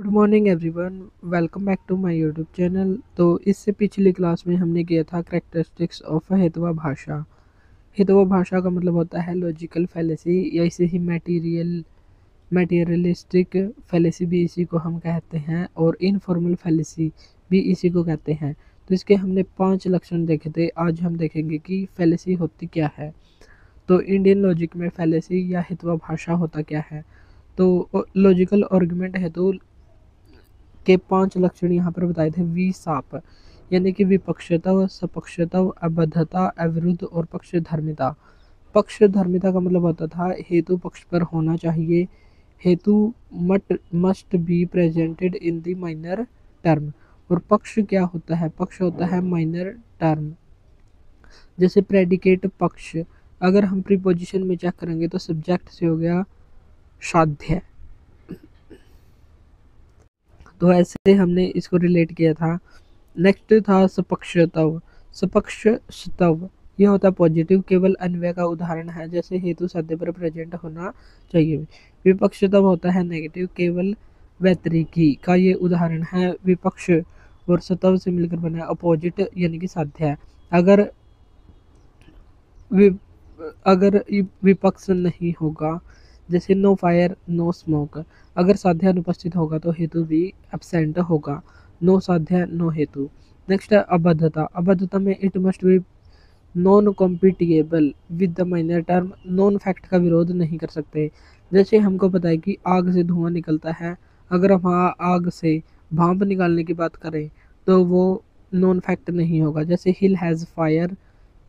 Good morning everyone. Welcome back to my YouTube channel. तो इससे पिछली क्लास में हमने किया था करैक्टरिस्टिक्स ऑफ हेतुआ भाषा। हेतुआ भाषा का मतलब होता है लॉजिकल फैलेसी या इसे ही मैटेरियलिस्टिक फैलेसी भी इसी को हम कहते हैं और इनफॉर्मल फैलेसी भी इसी को कहते हैं। तो इसके हमने 5 लक्षण देखे थे। आज हम देखेंगे कि फैलेसी होती क्या है। तो इंडियन लॉजिक में फैलेसी या हेतुआ भाषा होता क्या है। तो लॉजिकल आर्गुमेंट हेतु के 5 लक्षण यहाँ पर बताए थे। वी साप यानी कि विपक्षता, सपक्षता, अबद्धता, अविरुद्ध और पक्षधर्मिता। पक्षधर्मिता का मतलब होता था हेतु पक्ष पर होना चाहिए। हेतु must be presented in the minor term. और पक्ष क्या होता है? पक्ष होता है माइनर टर्म। जैसे प्रेडिकेट पक्ष, अगर हम प्रीपोजिशन में चेक करेंगे तो सब्जेक्ट से हो गया साध्य। तो ऐसे हमने इसको रिलेट किया था। नेक्स्ट था सपक्षतव। सपक्षतव ये होता है पॉजिटिव, केवल अन्वय का उदाहरण है, जैसे हेतु साध्य पर प्रेजेंट होना चाहिए। विपक्षतव होता है नेगेटिव, केवल व्यतिरिकी का ये उदाहरण है। विपक्ष और सतव से मिलकर बना अपोजिट यानी कि साध्य। अगर अगर विपक्ष नहीं होगा, जैसे नो फायर नो स्मोक, अगर साध्य अनुपस्थित होगा तो हेतु भी एब्सेंट होगा। नो साध्य नो हेतु। नेक्स्ट है अबद्धता। अबद्धता में it must be non compatible with the minor term. Non fact का विरोध नहीं कर सकते। जैसे हमको पता है कि आग से धुआं निकलता है, अगर हम आग से भाप निकालने की बात करें तो वो नॉन फैक्ट नहीं होगा। जैसे हिल हैज़ फायर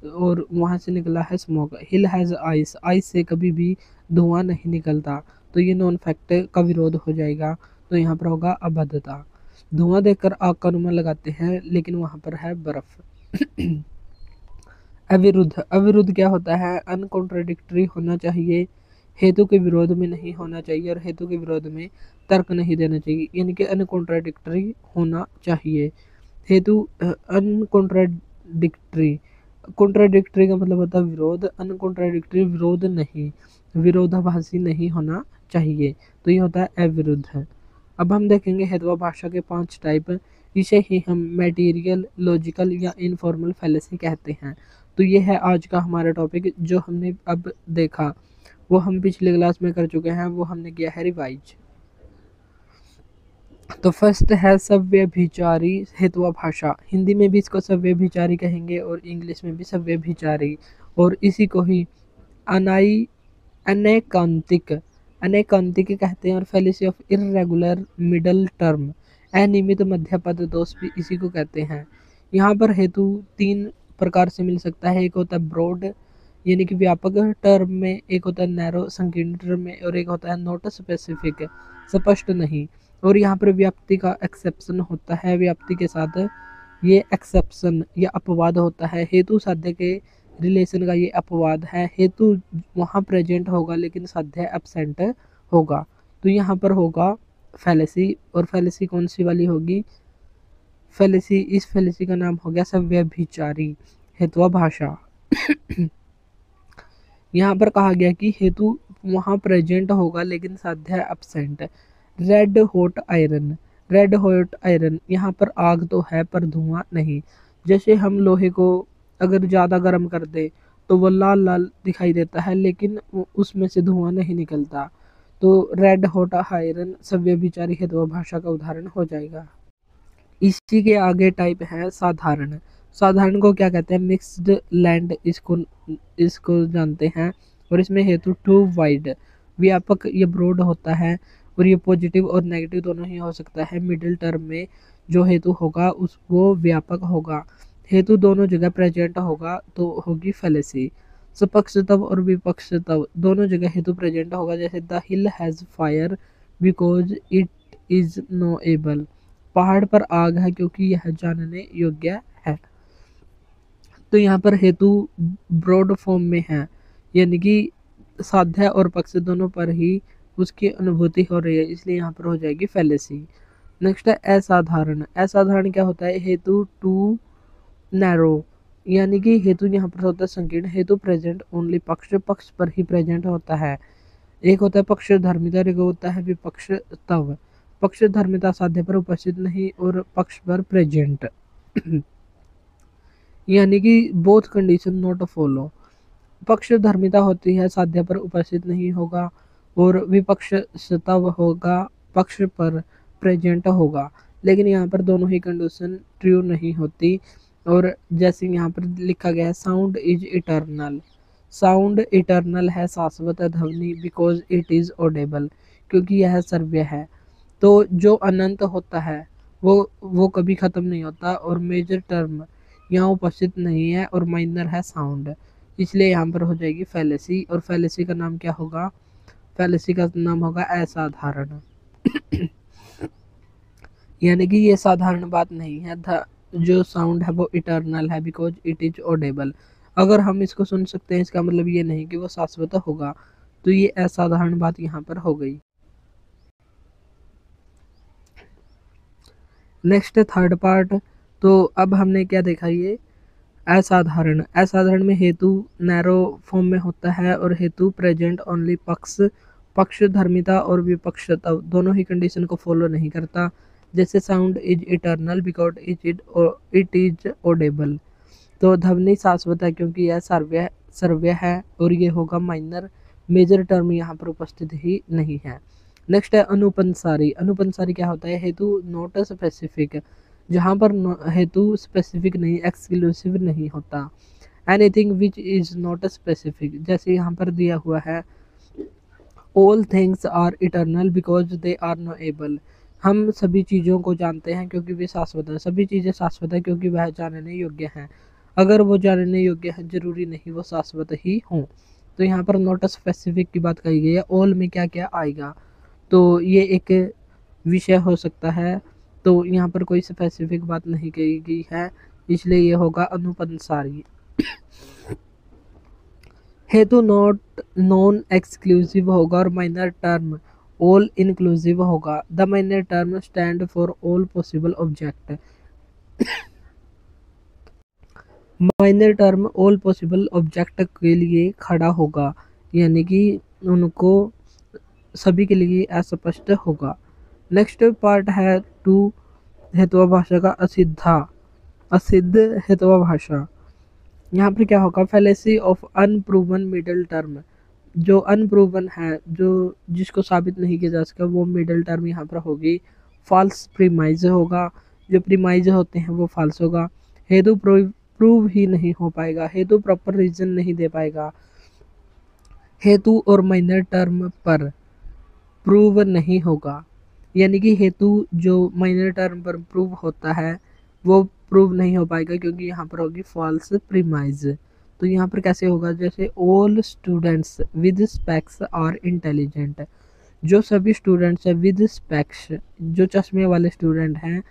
और वहाँ से निकला है smoke. Hill has ice, ice से कभी भी धुआं नहीं निकलता, तो ये नॉन फैक्ट का विरोध हो जाएगा। तो यहाँ पर होगा अबद्धता। धुआं देखकर आग का अनुमान लगाते हैं, लेकिन वहाँ पर है बर्फ। अविरुद्ध। अविरुद्ध क्या होता है? अनकॉन्ट्राडिक्टरी होना चाहिए, हेतु के विरोध में नहीं होना चाहिए और हेतु के विरोध में तर्क नहीं देना चाहिए, यानी कि अनकॉन्ट्राडिक्टरी होना चाहिए। हेतु अनकॉन्ट्राडिक्टरी, कॉन्ट्राडिक्टरी का मतलब होता है विरोध, अनकॉन्ट्राडिक्टरी विरोध नहीं, विरोधाभासी नहीं होना चाहिए। तो ये होता है अविरुद्ध। अब हम देखेंगे हेतुआ भाषा के 5 टाइप। इसे ही हम मैटेरियल, लॉजिकल या इनफॉर्मल फैलेसी कहते हैं। तो ये है आज का हमारा टॉपिक। जो हमने अब देखा वो हम पिछले क्लास में कर चुके हैं, वो हमने किया है रिवाइज। तो फर्स्ट है सव्यभिचारी हेतुआ भाषा। हिंदी में भी इसको सव्यभिचारी कहेंगे और इंग्लिश में भी सव्यभिचारी, और इसी को ही अनैकांतिक अनैकांतिक कहते हैं। और fallacy of irregular middle term, अनियमित मध्य पद दोष भी इसी को कहते हैं। यहाँ पर हेतु 3 प्रकार से मिल सकता है। एक होता है ब्रॉड यानी कि व्यापक टर्म में, एक होता है नैरो संकीर्ण टर्म में, और एक होता है नॉट स्पेसिफिक स्पष्ट नहीं। और यहाँ पर व्याप्ति का एक्सेप्शन होता है। व्याप्ति के साथ ये एक्सेप्शन या अपवाद होता है। हेतु साध्य के रिलेशन का ये अपवाद है। हेतु वहाँ प्रेजेंट होगा लेकिन साध्य एब्सेंट होगा। तो यहाँ पर होगा फैलेसी। और फैलेसी कौन सी वाली होगी? फैलेसी, इस फैलेसी का नाम हो गया सव्यभिचारी हेतुआ भाषा। यहाँ पर कहा गया कि हेतु वहाँ प्रेजेंट होगा लेकिन साध्य absent. Red hot iron, red hot iron, यहाँ पर आग तो है पर धुआं नहीं। जैसे हम लोहे को अगर ज़्यादा गर्म कर दे तो वो लाल लाल दिखाई देता है, लेकिन उसमें से धुआं नहीं निकलता। तो रेड हॉट आयरन सव्यभिचारी हेतुआ भाषा का उदाहरण हो जाएगा। इसी के आगे टाइप है साधारण। साधारण को क्या कहते हैं? मिक्स्ड लैंड, इसको जानते हैं। और इसमें हेतु टू वाइड, व्यापक ये ब्रॉड होता है, और ये पॉजिटिव और नेगेटिव दोनों ही हो सकता है। मिडिल टर्म में जो हेतु होगा उस वो व्यापक होगा। हेतु दोनों जगह प्रेजेंट होगा तो होगी फैलेसी। सपक्षतव और विपक्षतव दोनों जगह हेतु प्रेजेंट होगा। जैसे the hill has fire because it is knowable, पहाड़ पर आग है क्योंकि यह जानने योग्य है। तो यहाँ पर हेतु ब्रॉड फॉर्म में है, यानी कि साध्य और पक्ष दोनों पर ही उसकी अनुभूति हो रही है, इसलिए यहाँ पर हो जाएगी फैलेसी। नेक्स्ट है असाधारण। असाधारण क्या होता है? हेतु टू नैरो, यानी कि हेतु यहाँ पर होता है संकीर्ण। हेतु प्रेजेंट ओनली पक्ष, पक्ष पर ही प्रेजेंट होता है। एक होता है पक्ष धर्मिता, एक होता है विपक्ष तव। पक्षधर्मिता साध्य पर उपस्थित नहीं और पक्ष पर प्रेजेंट। यानी कि बोथ कंडीशन नॉट फॉलो। पक्षधर्मिता होती है साध्य पर उपस्थित नहीं होगा और विपक्षता होगा पक्ष पर प्रेजेंट होगा, लेकिन यहाँ पर दोनों ही कंडीशन ट्रू नहीं होती। और जैसे यहाँ पर लिखा गया है sound is eternal, sound eternal है शाश्वत ध्वनि बिकॉज इट इज ऑडेबल, क्योंकि यह सर्व्य है। तो जो अनंत होता है वो कभी खत्म नहीं होता और मेजर टर्म यहाँ उपस्थित नहीं है और माइनर है साउंड, इसलिए यहाँ पर हो जाएगी फैलेसी। और फैलेसी का नाम क्या होगा? फैलेसी का नाम होगा असाधारण। यानी कि ये साधारण बात नहीं है। जो साउंड है वो इटर्नल है बिकॉज इट इज ऑडेबल। अगर हम इसको सुन सकते हैं इसका मतलब ये नहीं कि वो शाश्वत होगा, तो ये असाधारण बात यहाँ पर हो गई। Next third part. तो अब हमने क्या देखा, ये असाधारण। असाधारण में हेतु नैरो फॉर्म में होता है और हेतु प्रेजेंट ओनली पक्षधर्मिता और विपक्षता दोनों ही कंडीशन को फॉलो नहीं करता। जैसे sound is eternal because it is audible. तो ध्वनि शाश्वत है क्योंकि यह सर्व्य है और ये होगा माइनर। मेजर टर्म यहाँ पर उपस्थित ही नहीं है। नेक्स्ट है अनुपंसारी। अनुपंसारी क्या होता है? हेतु नॉट स्पेसिफिक, जहाँ पर हेतु स्पेसिफिक नहीं, एक्सक्लूसिव नहीं होता। Anything which is not specific, जैसे यहाँ पर दिया हुआ है all things are eternal because they are knowable. हम सभी चीज़ों को जानते हैं क्योंकि वे शाश्वत है। सभी चीज़ें शाश्वत है क्योंकि वह जानने योग्य हैं। अगर वो जानने योग्य है जरूरी नहीं वो शाश्वत ही हों। तो यहाँ पर नॉट स्पेसिफिक की बात कही गई है। ऑल में क्या क्या आएगा, तो ये एक विषय हो सकता है। तो यहाँ पर कोई स्पेसिफिक बात नहीं कही गई है, इसलिए ये होगा अनुपंसारी। हेतु नॉट नॉन एक्सक्लूसिव होगा और माइनर टर्म ऑल इंक्लूसिव होगा। The minor term stand for all possible object. Minor term all possible object के लिए खड़ा होगा, यानी कि उनको सभी के लिए अस्पष्ट होगा। नेक्स्ट पार्ट है टू हेतुआ भाषा का असिद्ध हेतुआ भाषा। यहाँ पर क्या होगा? Fallacy of unproven middle term. जो अनप्रूवन है, जो जिसको साबित नहीं किया जा सका, वो मिडल टर्म यहाँ पर होगी। फॉल्स प्रीमाइज होगा, जो प्रीमाइज होते हैं वो फॉल्स होगा। हेतु प्रूव ही नहीं हो पाएगा, हेतु प्रॉपर रीजन नहीं दे पाएगा। हेतु और माइनर टर्म पर प्रूव नहीं होगा, यानी कि हेतु जो माइनर टर्म पर प्रूव होता है वो प्रूव नहीं हो पाएगा क्योंकि यहाँ पर होगी फॉल्स प्रीमाइज। तो यहाँ पर कैसे होगा? जैसे all students with specs are intelligent. जो सभी स्टूडेंट्स हैं विद स्पेक्स, जो चश्मे वाले स्टूडेंट हैं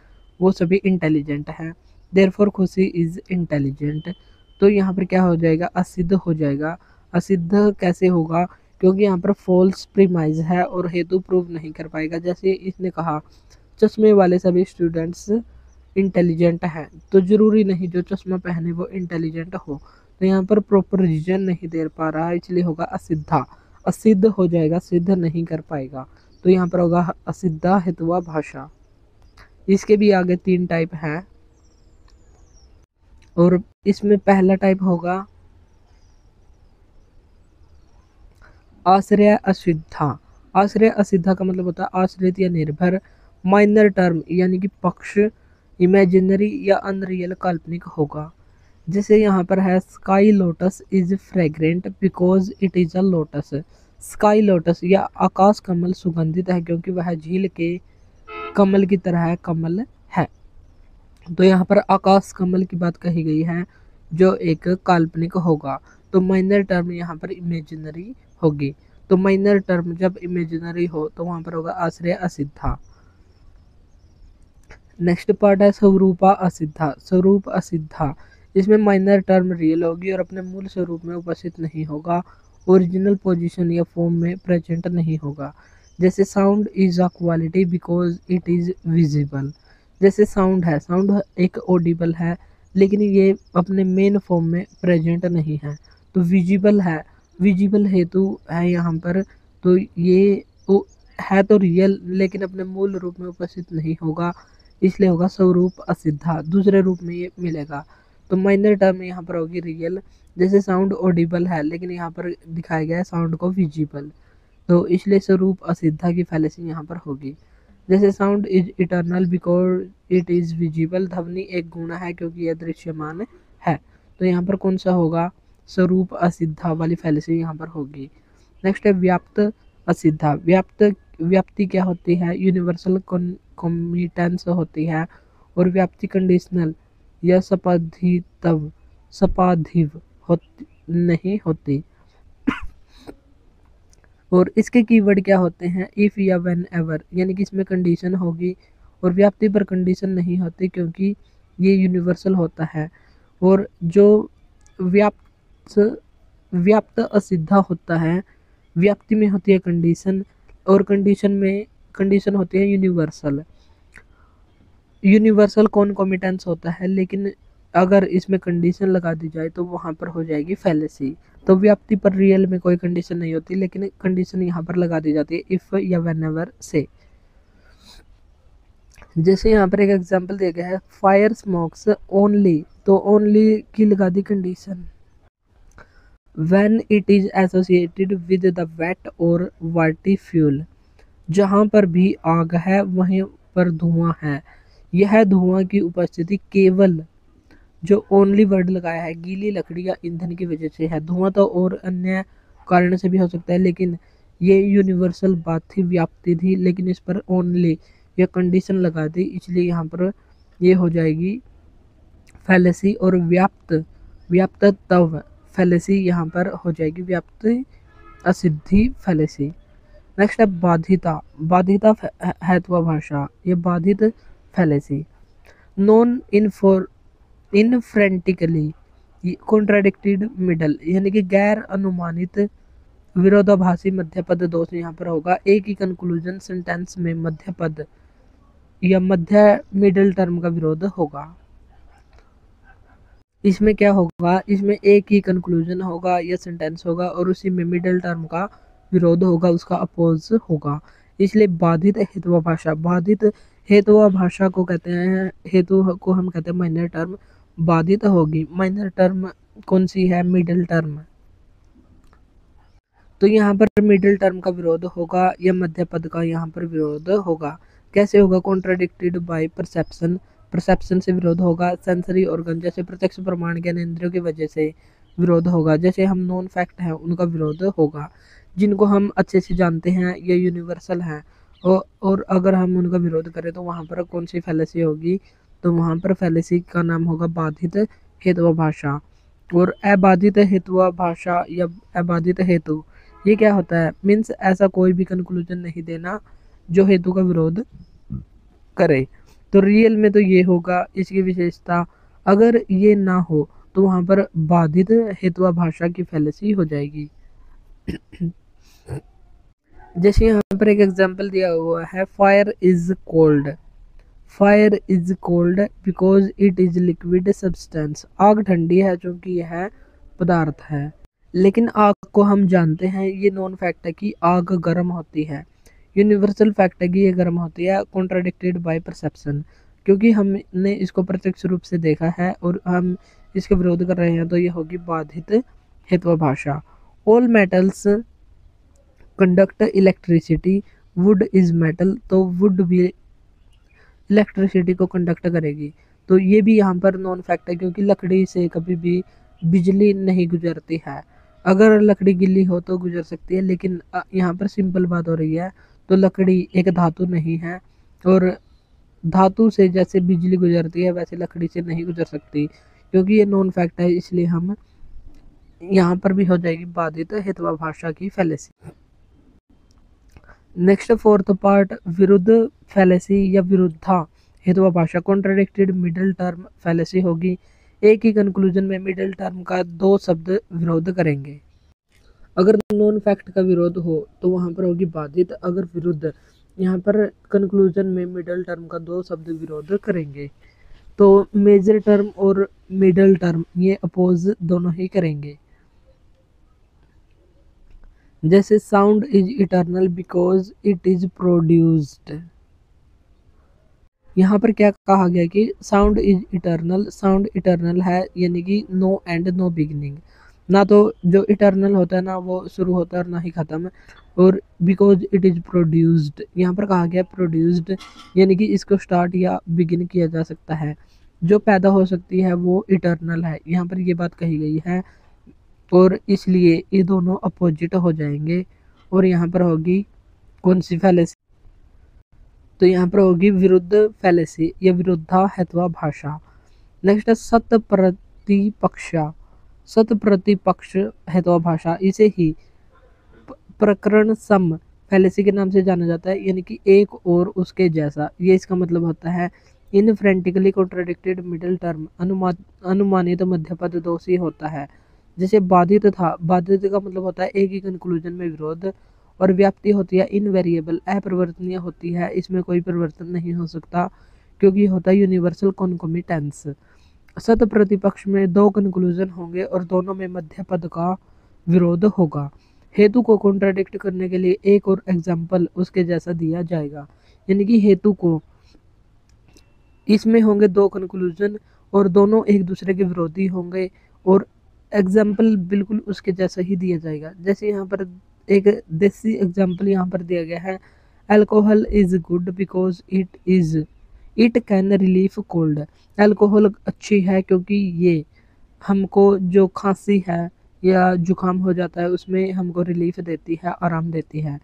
वो सभी इंटेलिजेंट हैं। देयरफॉर खुशी इज इंटेलिजेंट। तो यहाँ पर क्या हो जाएगा? असिद्ध हो जाएगा। असिद्ध कैसे होगा? क्योंकि यहाँ पर फॉल्स प्रीमाइज है और हेतु प्रूव नहीं कर पाएगा। जैसे इसने कहा चश्मे वाले सभी स्टूडेंट्स इंटेलिजेंट हैं, तो जरूरी नहीं जो चश्मा पहने वो इंटेलिजेंट हो। तो यहाँ पर प्रॉपर रीजन नहीं दे पा रहा, इसलिए होगा असिद्धा। असिद्ध हो जाएगा, सिद्ध नहीं कर पाएगा। तो यहाँ पर होगा असिद्धा हेतुआ भाषा। इसके भी आगे 3 टाइप हैं और इसमें पहला टाइप होगा आश्रय असिद्धा। आश्रय असिद्धा का मतलब होता है आश्रित या निर्भर। माइनर टर्म यानी कि पक्ष इमेजिनरी या अनरियल काल्पनिक होगा। जैसे यहाँ पर है sky lotus is fragrant because it is a lotus. Sky lotus या आकाश कमल सुगंधित है क्योंकि वह झील के कमल की तरह है, कमल है। तो यहाँ पर आकाश कमल की बात कही गई है जो एक काल्पनिक होगा। तो माइनर टर्म यहाँ पर इमेजिनरी होगी। तो माइनर टर्म जब इमेजिनरी हो तो वहाँ पर होगा आश्रय असिद्धा। नेक्स्ट पार्ट है स्वरूपा असिद्धा। स्वरूप असिद्धा, इसमें माइनर टर्म रियल होगी और अपने मूल स्वरूप में उपस्थित नहीं होगा, ओरिजिनल पोजीशन या फॉर्म में प्रेजेंट नहीं होगा। जैसे sound is a quality because it is visible. जैसे साउंड है, साउंड एक ऑडिबल है लेकिन ये अपने मेन फॉर्म में प्रेजेंट नहीं है। तो विजिबल है, विजिबल हेतु है यहाँ पर, तो ये है तो रियल लेकिन अपने मूल रूप में उपस्थित नहीं होगा, इसलिए होगा स्वरूप असिद्धा, दूसरे रूप में ये मिलेगा। तो माइनर टर्म यहाँ पर होगी रियल, जैसे साउंड ऑडिबल है लेकिन यहाँ पर दिखाया गया है साउंड को विजिबल, तो इसलिए स्वरूप असिद्धा की फैलेसी यहाँ पर होगी। जैसे sound is eternal because it is visible, ध्वनि एक गुण है क्योंकि यह दृश्यमान है, तो यहाँ पर कौन सा होगा, स्वरूप असिद्धा वाली फैलेसी यहाँ पर होगी। नेक्स्ट है व्याप्त असिद्धा। व्याप्ति क्या होती है, यूनिवर्सल कॉम्मिटेंस होती है, और व्याप्ति कंडीशनल या सपाधिव नहीं होती। और इसके कीवर्ड क्या होते हैं, इफ या व्हेन एवर, यानी कि इसमें कंडीशन होगी, और व्याप्ति पर कंडीशन नहीं होती क्योंकि ये यूनिवर्सल होता है। और जो व्याप्त व्याप्त असिद्धा होता है, व्याप्ति में होती है कंडीशन, और कंडीशन होती है यूनिवर्सल। यूनिवर्सल कॉन्कोमिटेंस होता है, लेकिन अगर इसमें कंडीशन लगा दी जाए तो वहाँ पर हो जाएगी फैलेसी। तो व्याप्ति पर रियल में कोई कंडीशन नहीं होती, लेकिन कंडीशन यहाँ पर लगा दी जाती है इफ या व्हेनेवर से। जैसे यहाँ पर एक एग्जांपल दिया गया है, फायर स्मोक्स ओनली, तो ओनली की लगा दी condition, when it is associated with the wet और वाटी फ्यूल, जहाँ पर भी आग है वहीं पर धुआं है, यह धुआं की उपस्थिति केवल, जो ओनली वर्ड लगाया है, गीली लकड़ी या ईंधन की वजह से है। धुआं तो और अन्य कारण से भी हो सकता है, लेकिन ये यूनिवर्सल बात थी, व्याप्ति थी, लेकिन इस पर ओनली ये कंडीशन लगा दी, इसलिए यहाँ पर ये हो जाएगी फैलेसी। और व्याप्त तव फैलेसी यहाँ पर हो जाएगी व्याप्त असिद्धि फैलेसी। नेक्स्ट है बाधिता। बाधिता हेत्वाभाषा, ये बाधित फैलेसी। नॉन इनफ्रेंटिकली कॉन्ट्राडिक्टेड मिडल, यानी कि गैर अनुमानित विरोधाभासी मध्य पद दोष यहाँ पर होगा। एक ही कंक्लूजन सेंटेंस में मध्य पद या मध्य मिडिल टर्म का विरोध होगा। इसमें क्या होगा, इसमें एक ही कंक्लूजन होगा या सेंटेंस होगा और उसी में मिडिल टर्म का विरोध होगा, उसका अपोज होगा, इसलिए बाधित हेतुआ भाषा। बाधित हेतुआ भाषा को कहते हैं, हेतु को हम कहते हैं माइनर टर्म, बाधित होगी। माइनर टर्म कौन सी है, मिडिल टर्म, तो यहाँ पर मिडिल टर्म का विरोध होगा या मध्य पद का यहाँ पर विरोध होगा। कैसे होगा, कॉन्ट्राडिक्टेड बाय परसेप्शन, परसेप्शन से विरोध होगा। सेंसरी ऑर्गन, जैसे प्रत्यक्ष प्रमाण ज्ञानेंद्रियों की वजह से विरोध होगा। जैसे हम नॉन फैक्ट हैं उनका विरोध होगा, जिनको हम अच्छे से जानते हैं, ये यूनिवर्सल हैं, और अगर हम उनका विरोध करें तो वहाँ पर कौन सी फैलेसी होगी, तो वहाँ पर फैलेसी का नाम होगा बाधित हेतुआ भाषा। और अबाधित हेतुआ भाषा या अबाधित हेतु, ये क्या होता है, मीन्स ऐसा कोई भी कंक्लूजन नहीं देना जो हेतु का विरोध करे। तो रियल में तो ये होगा इसकी विशेषता। अगर ये ना हो तो वहाँ पर बाधित हेतुआ भाषा की फैलेसी हो जाएगी। जैसे यहाँ पर एक एग्जांपल दिया हुआ है, fire is cold. Fire is cold because it is liquid substance. आग ठंडी है क्योंकि यह पदार्थ है, लेकिन आग को हम जानते हैं, ये नॉन फैक्ट है कि आग गर्म होती है। यूनिवर्सल फैक्ट है कि ये गर्म होती है। कॉन्ट्राडिक्टेड बाय परसेप्शन, क्योंकि हमने इसको प्रत्यक्ष रूप से देखा है और हम इसके विरोध कर रहे हैं, तो ये होगी बाधित हेतुआ भाषा। All metals conduct electricity, would is metal, तो वुड भी इलेक्ट्रिसिटी को कंडक्ट करेगी, तो ये भी यहाँ पर नॉन फैक्ट है, क्योंकि लकड़ी से कभी भी बिजली नहीं गुजरती है। अगर लकड़ी गीली हो तो गुजर सकती है, लेकिन यहाँ पर सिंपल बात हो रही है, तो लकड़ी एक धातु नहीं है, और धातु से जैसे बिजली गुजरती है वैसे लकड़ी से नहीं गुजर सकती, क्योंकि ये नॉन फैक्ट है, इसलिए हम यहाँ पर भी हो जाएगी बाधित हेतुआ भाषा की फैलेसी। नेक्स्ट फोर्थ पार्ट, विरुद्ध फैलेसी या विरुद्धा हेतुआ भाषा। कॉन्ट्राडिक्टेड मिडिल टर्म फैलेसी होगी। एक ही कंक्लूजन में मिडिल टर्म का दो शब्द विरोध करेंगे। अगर नॉन फैक्ट का विरोध हो तो वहाँ पर होगी बाधित। अगर विरुद्ध, यहाँ पर कंक्लूजन में मिडिल टर्म का दो शब्द विरोध करेंगे, तो मेजर टर्म और मिडिल टर्म ये अपोज दोनों ही करेंगे। जैसे sound is eternal because it is produced. यहाँ पर क्या कहा गया कि sound is eternal, sound eternal है यानी कि नो एंड नो बिगिनिंग, ना तो जो इटर्नल होता है ना वो शुरू होता है और ना ही ख़त्म। और बिकॉज इट इज़ प्रोड्यूस्ड, यहाँ पर कहा गया प्रोड्यूस्ड यानी कि इसको स्टार्ट या बिगिन किया जा सकता है, जो पैदा हो सकती है वो इटर्नल है, यहाँ पर ये बात कही गई है। और इसलिए ये दोनों अपोजिट हो जाएंगे और यहाँ पर होगी कौन सी फैलेसी, तो यहाँ पर होगी विरुद्ध फैलेसी या विरुद्धा हेत्वाभाषा। नेक्स्ट है सत प्रतिपक्ष, सत प्रतिपक्ष हेत्वाभाषा, इसे ही प्रकरण सम फैलेसी के नाम से जाना जाता है, यानी कि एक और उसके जैसा। ये इसका मतलब होता है इनफ्रेंटिकली कॉन्ट्राडिक्टेड मिडिल टर्म, अनुमानित मध्य पद दोषी होता है। जैसे बाधित था, बाधित का मतलब होता है एक ही कंक्लूजन में विरोध। और व्याप्ति होती है इनवेरिएबल, अपरिवर्तनीय होती है, इसमें कोई परिवर्तन नहीं हो सकता क्योंकि होता है यूनिवर्सल कॉन्कोमिटेंस। सत प्रतिपक्ष में दो कंक्लूजन होंगे और दोनों में मध्य पद का विरोध होगा। हेतु को कॉन्ट्राडिक्ट करने के लिए एक और एग्जाम्पल उसके जैसा दिया जाएगा, यानी कि हेतु को, इसमें होंगे दो कंक्लूजन और दोनों एक दूसरे के विरोधी होंगे और एग्जाम्पल बिल्कुल उसके जैसा ही दिया जाएगा। जैसे यहाँ पर एक देसी एग्जाम्पल यहाँ पर दिया गया है, alcohol is good because it can relief cold. Alcohol अच्छी है क्योंकि ये हमको जो खांसी है या जुकाम हो जाता है उसमें हमको रिलीफ देती है, आराम देती है।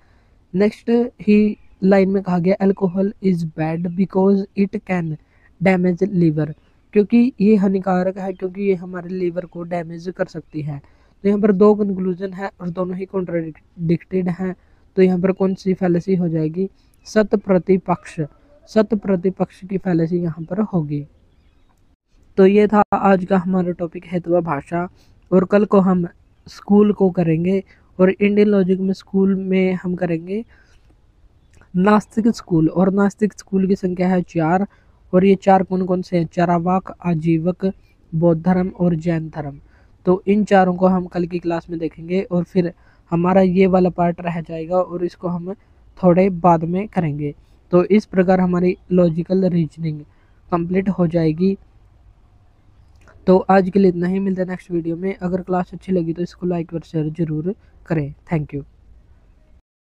नेक्स्ट ही लाइन में कहा गया alcohol is bad because it can damage liver, क्योंकि ये हानिकारक है क्योंकि ये हमारे लीवर को डैमेज कर सकती है। तो यहाँ पर दो कंक्लूजन है और दोनों ही कॉन्ट्राडिक्टेड हैं, तो यहाँ पर कौन सी फैलेसी हो जाएगी, सत प्रतिपक्ष, सत प्रतिपक्ष की फैलेसी यहाँ पर होगी। तो ये था आज का हमारा टॉपिक हेत्वाभाषा, और कल को हम स्कूल को करेंगे और इंडियन लॉजिक में स्कूल में हम करेंगे नास्तिक स्कूल, और नास्तिक स्कूल की संख्या है 4, और ये 4 कौन कौन से हैं, चारावाक, आजीवक, बौद्ध धर्म और जैन धर्म। तो इन चारों को हम कल की क्लास में देखेंगे और फिर हमारा ये वाला पार्ट रह जाएगा और इसको हम थोड़े बाद में करेंगे। तो इस प्रकार हमारी लॉजिकल रीजनिंग कंप्लीट हो जाएगी। तो आज के लिए इतना ही, मिलते हैं नेक्स्ट वीडियो में। अगर क्लास अच्छी लगी तो इसको लाइक और शेयर जरूर करें। Thank you.